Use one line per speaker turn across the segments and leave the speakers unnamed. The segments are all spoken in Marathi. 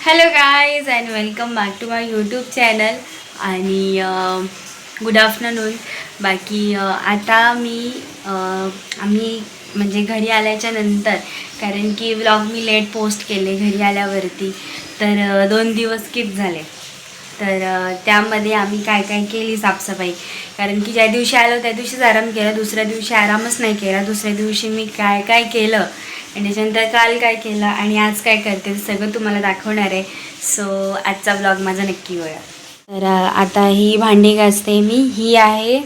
Hello guys and welcome back to my YouTube channel आणि गुड आफ्टरनून. बाकी आता आम्ही म्हणजे घरी आल्याच्या नंतर, कारण की व्लॉग मी लेट पोस्ट केले घरी आल्यावरती, तर 2 दिवस स्किप झाले. तर त्यामध्ये आम्ही काय काय केली साफसफाई, कारण की ज्या दिवशी आलो त्या दिवशीच आराम केला, दुसऱ्या दिवशी आरामच नाही केला. दुसऱ्या दिवशी मी काय काय केलं आणि त्याच्यानंतर काल काय केलं आणि आज काय करते सगळं तुम्हाला दाखवणार आहे. सो आजचा ब्लॉग माझा नक्की होया. तर आता ही भांडी घासते मी. ही आहे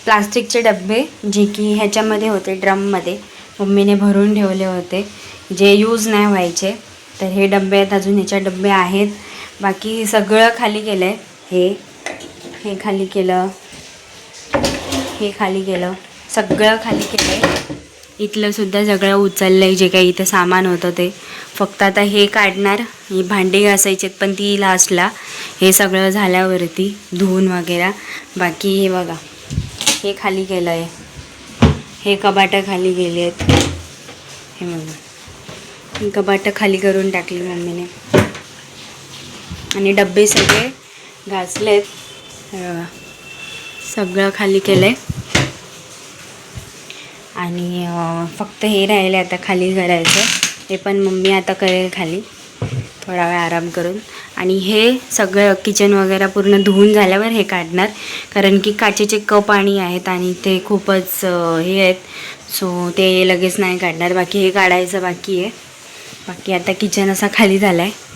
प्लास्टिकचे डबे, जे की ह्याच्यामध्ये होते, ड्रममध्ये मम्मीने भरून ठेवले होते, जे यूज नाही व्हायचे. तर हे डबे आहेत, अजून ह्याच्या डबे आहेत. बाकी सगळं खाली केलं आहे. हे खाली केलं, हे खाली केलं, सगळं खाली केलं आहे. इथलं सुद्धा सगळं उचललं आहे, जे काही इथं सामान होतं ते. फक्त आता हे काढणार, ही भांडी घासायची आहेत, पण ती लास्टला. हे सगळं झाल्यावरती धुवून वगैरे. बाकी हे बघा, हे खाली केलं आहे, हे कबाटं खाली गेली आहेत. हे बघा, ही कबाटं खाली करून टाकली मम्मीने आणि डबे सगळे घासलेत. सगळं खाली केलं आहे आणि फक्त हे राहिले आता खाली करायचं. हे पण मम्मी आता करेल खाली थोडा वेळ आराम करून. आणि हे सगळं किचन वगैरे पूर्ण धुवून झाल्यावर हे काढणार, कारण की काचेचे कप आणि आहेत आणि ते खूपच हे आहेत, सो ते लगेच नाही काढणार. बाकी हे काढायचं बाकी आहे. बाकी आता किचन असा खाली झाला आहे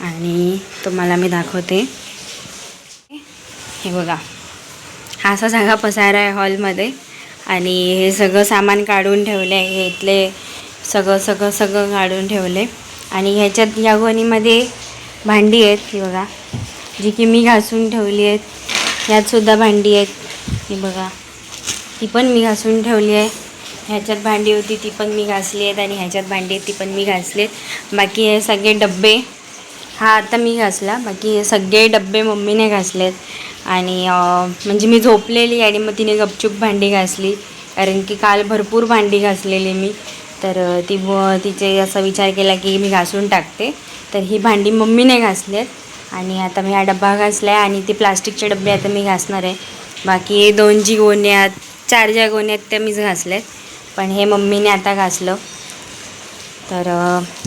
आणि तुम्हाला मी दाखवते. हे बघा, हा असा सगळा पसारा आहे हॉलमध्ये आणि हे सगळं सामान काढून ठेवलं आहे. हे इथले सगळं काढून ठेवले. आणि ह्याच्यात या गोणीमध्ये भांडी आहेत, ही बघा, जी की मी घासून ठेवली आहेत. ह्यातसुद्धा भांडी आहेत, ही बघा, ती पण मी घासून ठेवली आहे. ह्याच्यात भांडी होती ती पण मी घासली आहेत आणि ह्याच्यात भांडी आहेत ती पण मी घासली आहेत. बाकी हे सगळे डब्बे, हा आता मी घासला, बाकी हे सगळे डब्बे मम्मीने घासलेत. आणि म्हणजे मी झोपलेली आणि मग तिने गपचूप भांडी घासली, कारण की काल भरपूर भांडी घासलेली मी. तर तिचे असा विचार केला की मी घासून टाकते. तर ही भांडी मम्मीने घासलेत आणि आता मी हा डब्बा घासला आहे आणि ते प्लास्टिकचे डबे आता मी घासणार आहे. बाकी हे 2 जी गोण्या आहेत, 4 ज्या गोण्या आहेत त्या मीच घासल्यात, पण हे मम्मीने आता घासलं. तर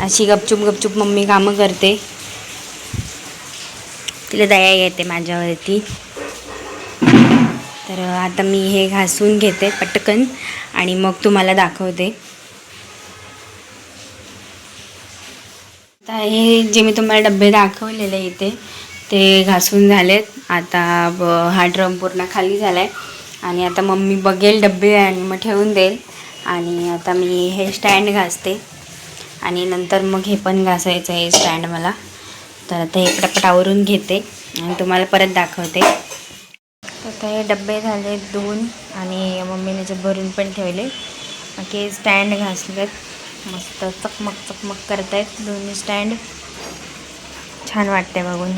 अशी गपचूप मम्मी कामं करते, तिला दया येते माझ्यावरती. तर आता मी हे घासून घेते पटकन आणि मग तुम्हाला दाखवते. आता हे जे मी तुम्हाला डबे दाखवलेले इथे ते घासून झालेत. आता हा ड्रम पूर्ण खाली झाला आहे आणि आता मम्मी बघेल डबे आणि मग ठेवून देईल. आणि आता मी हे स्टँड घासते आणि नंतर मग हे पण घासायचं आहे स्टँड मला. तर आता हे पटापट आवरून घेते आणि तुम्हाला परत दाखवते. आता हे डबे झाले 2 आणि मम्मीने याच्यात भरून पण ठेवले. बाकी स्टँड घासलेत, मस्त चकमक करत आहेत दोन्ही स्टँड, छान वाटते बघून.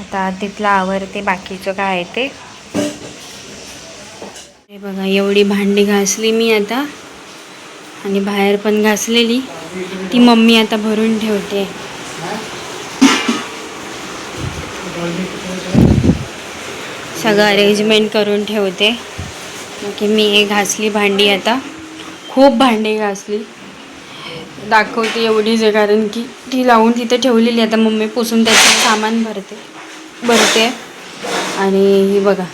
आता तिथलं आवरते बाकीचं काय आहे ते. हे बघा, एवढी भांडी घासली मी आता आणि बाहेर पण घासलेली, ती मम्मी आता भरून ठेवते. सगळं अरेंजमेंट करून ठेवते. की मी हे घासली भांडी, आता खूप भांडी घासली, दाखवते एवढीच आहे, कारण की ती लावून तिथे ठेवलेली. आता मम्मी पुसून त्याचं सामान भरते. आणि ही बघा,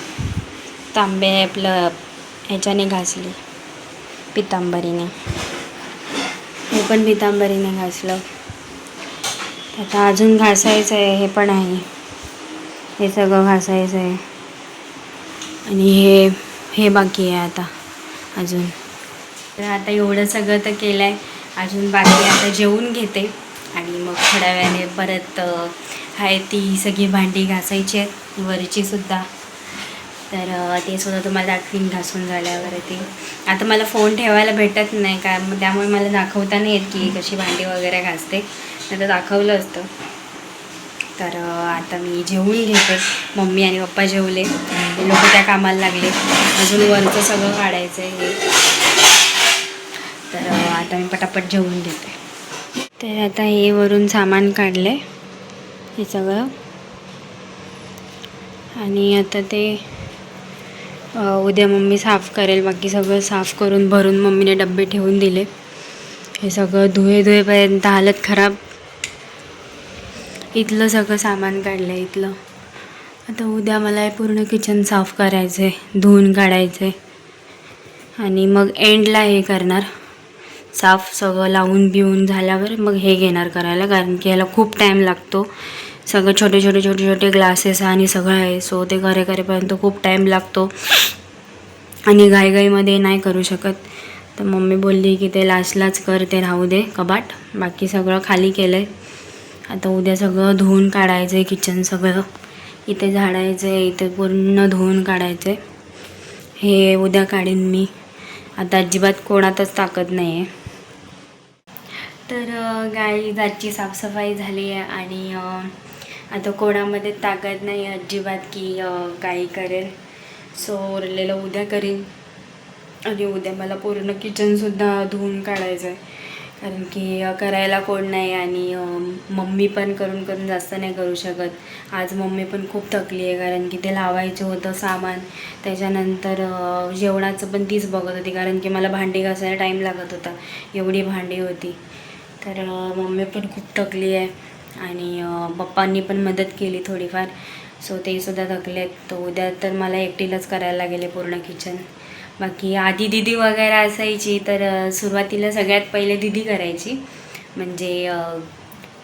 तांबे आपलं ह्याच्याने घासली, पितांबरीने, हे पण पितांबरीने घासलं. आता अजून घासायचं आहे, हे पण आहे, हे सगळं घासायचं आहे. आणि हे बाकी आहे आता अजून. तर आता एवढं सगळं तर केलं आहे, अजून बाकी आता जेवून घेते आणि मग थोड्या वेळाने परत आहे ती सगळी भांडी घासायची आहेत, वरची सुद्धा. तर ते सुद्धा तुम्हाला दाखवीन घासून झाल्यावरती. आता मला फोन ठेवायला भेटत नाही का, त्यामुळे मला दाखवता नाही येत की कशी भांडी वगैरे घासते, नाही तर दाखवलं असतं. तर आता मी जेवून घेते. मम्मी आणि पप्पा जेवले, ते लोक त्या कामाला लागले. अजून वरचं सगळं काढायचं आहे हे. तर आता मी पटापट जेवून घेते. तर आता हे वरून सामान काढलं आहे हे सगळं, आणि आता ते उद्या मम्मी साफ करेल. बाकी सगळं साफ करून भरून मम्मीने डब्बे ठेवून दिले. हे सगळं धुवेपर्यंत हालत खराब. इथलं सगळं सामान काढलं आहे इथलं. आता उद्या मला पूर्ण किचन साफ करायचं आहे, धुवून काढायचं आहे, आणि मग एंडला हे करणार साफ. सगळं लावून बिवून झाल्यावर मग हे घेणार करायला, कारण की ह्याला खूप टाईम लागतो. सगळं छोटे छोटे छोटे छोटे ग्लासेस आणि सगळं आहे, सो ते करेपर्यंत खूप टाईम लागतो आणि घाईघाईमध्ये नाही करू शकत. तर मम्मी बोलली की ते लास्टलाच कर, ते राहू दे कबाट. बाकी सगळं खाली केलं आहे. आता उद्या सगळं धुवून काढायचं आहे किचन सगळं. इथे झाडायचं आहे, इथे पूर्ण धुवून काढायचं आहे. हे उद्या काढीन मी. आता अजिबात कोणातच ताकद नाही आहे. तर आजची साफसफाई झाली आहे आणि आता कोणामध्ये ताकद नाही अजिबात की काही करेल. सो उरलेलं उद्या करीन. आणि उद्या मला पूर्ण किचनसुद्धा धुवून काढायचं आहे, कारण की करायला कोण नाही आणि मम्मी पण करून जास्त नाही करू शकत. आज मम्मी पण खूप थकली आहे, कारण की ते लावायचं होतं सामान. त्याच्यानंतर जेवणाचं पण तीच बघत होती, कारण की मला भांडी घासायला टाईम लागत होता, एवढी भांडी होती. तर मम्मी पण खूप थकली आहे आणि पप्पांनी पण मदत केली थोडीफार. सो ते सुद्धा थकलेत. तर उद्या तर मला एकटीलाच करायला गेले पूर्ण किचन. बाकी आधी दीदी वगैरे असायची तर सुरुवातीला सगळ्यात पहिले दीदी करायची. म्हणजे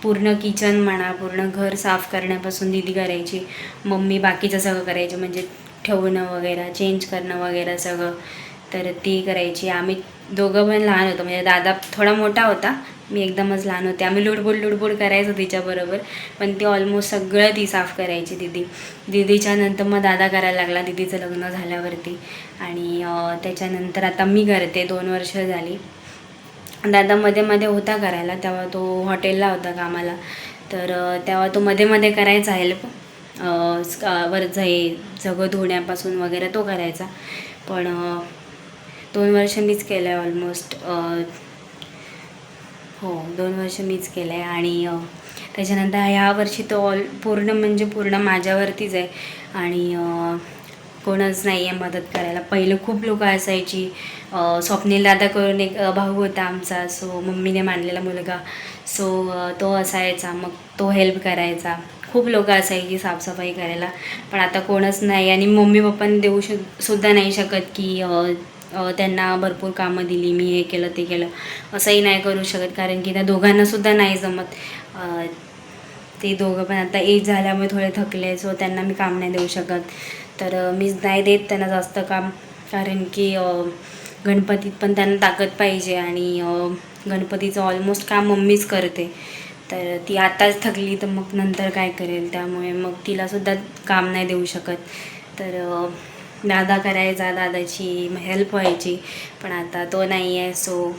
पूर्ण किचन म्हणा, पूर्ण घर साफ करण्यापासून दीदी करायची. मम्मी बाकीचं सगळं करायची, म्हणजे ठेवणं वगैरे, चेंज करणं वगैरे सगळं. तर ती करायची. आम्ही दोघं पण लहान होतो, म्हणजे दादा थोडा मोठा होता, मी एकदमच लहान होते. आम्ही लुडबुड करायचो तिच्याबरोबर. पण ती ऑलमोस्ट सगळं ती साफ करायची दीदीच्या नंतर मग दादा करायला लागला दीदीचं लग्न झाल्यावरती. आणि त्याच्यानंतर आता मी करते. 2 वर्ष झाली. दादा मध्ये होता करायला, तेव्हा तो हॉटेलला होता कामाला. तर तेव्हा तो मध्ये करायचा हेल्प. वरचं हे सगळं धुण्यापासून वगैरे तो करायचा. पण 2 वर्ष मीच केलं आहे ऑलमोस्ट. हो, 2 वर्ष मीच केलं आहे. आणि त्याच्यानंतर ह्या वर्षी तो पूर्ण माझ्यावरतीच आहे. आणि कोणच नाही आहे मदत करायला. पहिलं खूप लोकं असायची. स्वप्नील दादा करून एक भाऊ होता आमचा, सो मम्मीने मानलेला मुलगा. सो तो असायचा, मग तो हेल्प करायचा. खूप लोकं असायची साफसफाई करायला. पण आता कोणच नाही. आणि मम्मी पप्पांनी देऊ सुद्धा नाही शकत की त्यांना भरपूर कामं दिली, मी हे केलं ते केलं, असंही नाही करू शकत, कारण की त्या दोघांनासुद्धा नाही जमत. ते दोघं पण आता एज झाल्यामुळे थोडे थकले, सो त्यांना मी काम नाही देऊ शकत. तर मीच नाही देत त्यांना जास्त काम, कारण की गणपतीत पण त्यांना ताकद पाहिजे. आणि गणपतीचं ऑलमोस्ट काम मम्मीच करते. तर ती आताच थकली तर मग नंतर काय करेल, त्यामुळे मग तिलासुद्धा काम नाही देऊ शकत. तर दादा करायचा, दादाची हेल्प व्हायची. पण आता तो नाही आहे, सो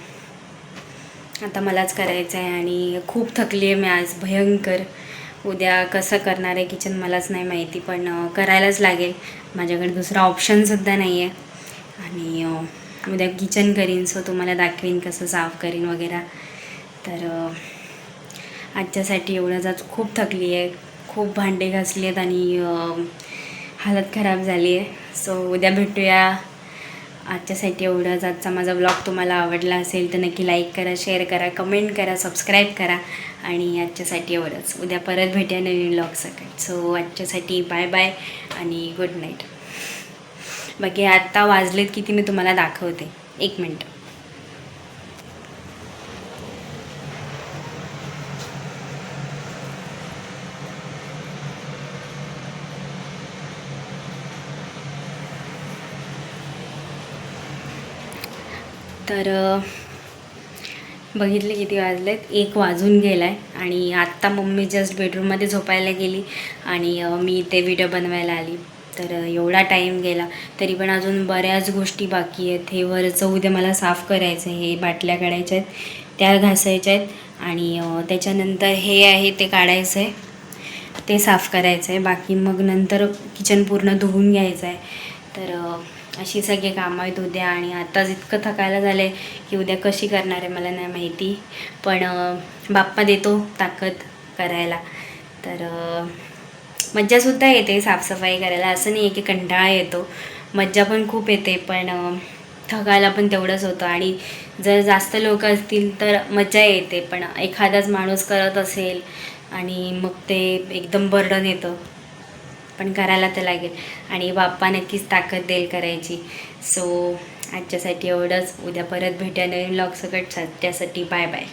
आता मलाच करायचं आहे. आणि खूप थकली आहे मी आज भयंकर. उद्या कसं करणार आहे किचन मलाच नाही माहिती, पण करायलाच लागेल. माझ्याकडे दुसरा ऑप्शनसुद्धा नाही आहे. आणि उद्या किचन करीन, सो तुम्हाला दाखवीन कसं साफ करीन वगैरे. तर आजच्यासाठी एवढंच. आज खूप थकली आहे, खूप भांडे घासली आहेत आणि हालत खराब झाली आहे. सो उद्या भेटूया. आजच्यासाठी एवढंच. आजचा माझा ब्लॉग तुम्हाला आवडला असेल तर नक्की लाईक करा, शेअर करा, कमेंट करा, सबस्क्राईब करा. आणि आजच्यासाठी एवढंच. उद्या परत भेटूया नवीन ब्लॉग सकट. सो आजच्यासाठी बाय बाय आणि गुड नाईट. बाकी आत्ता वाजलेत किती मी तुम्हाला दाखवते. 1 मिनटं. तर बघितले किती वाजलेत, 1 वाजून गेला आहे. आणि आत्ता मम्मी जस्ट बेडरूममध्ये झोपायला गेली आणि मी इथे व्हिडिओ बनवायला आली. तर एवढा टाईम गेला, तरी पण अजून बऱ्याच गोष्टी बाकी आहेत. हे वरचं उद्या मला साफ करायचं आहे. हे बाटल्या काढायच्या आहेत, त्या घासायच्या आहेत. आणि त्याच्यानंतर हे आहे ते काढायचं आहे, ते साफ करायचं आहे. बाकी मग नंतर किचन पूर्ण धुवून घ्यायचं आहे. तर अशी सगळे कामं आहेत उद्या. आणि आत्ताच इतकं थकायला झालं आहे की उद्या कशी करणार आहे मला नाही माहिती, पण बाप्पा देतो ताकद करायला. तर मज्जासुद्धा येते साफसफाई करायला, असं नाही आहे की कंटाळा येतो, मज्जा पण खूप येते, पण थकायला पण तेवढंच होतं. आणि जर जास्त लोक असतील तर मजा येते, पण एखादाच माणूस करत असेल आणि मग ते एकदम बर्डन येतं, पण करायला तर लागेल. आणि बाप्पा नक्कीच ताकद देईल करायची. सो आजच्यासाठी एवढंच. उद्या परत भेटूया नवीन व्लॉग सकट. त्यासाठी बाय बाय.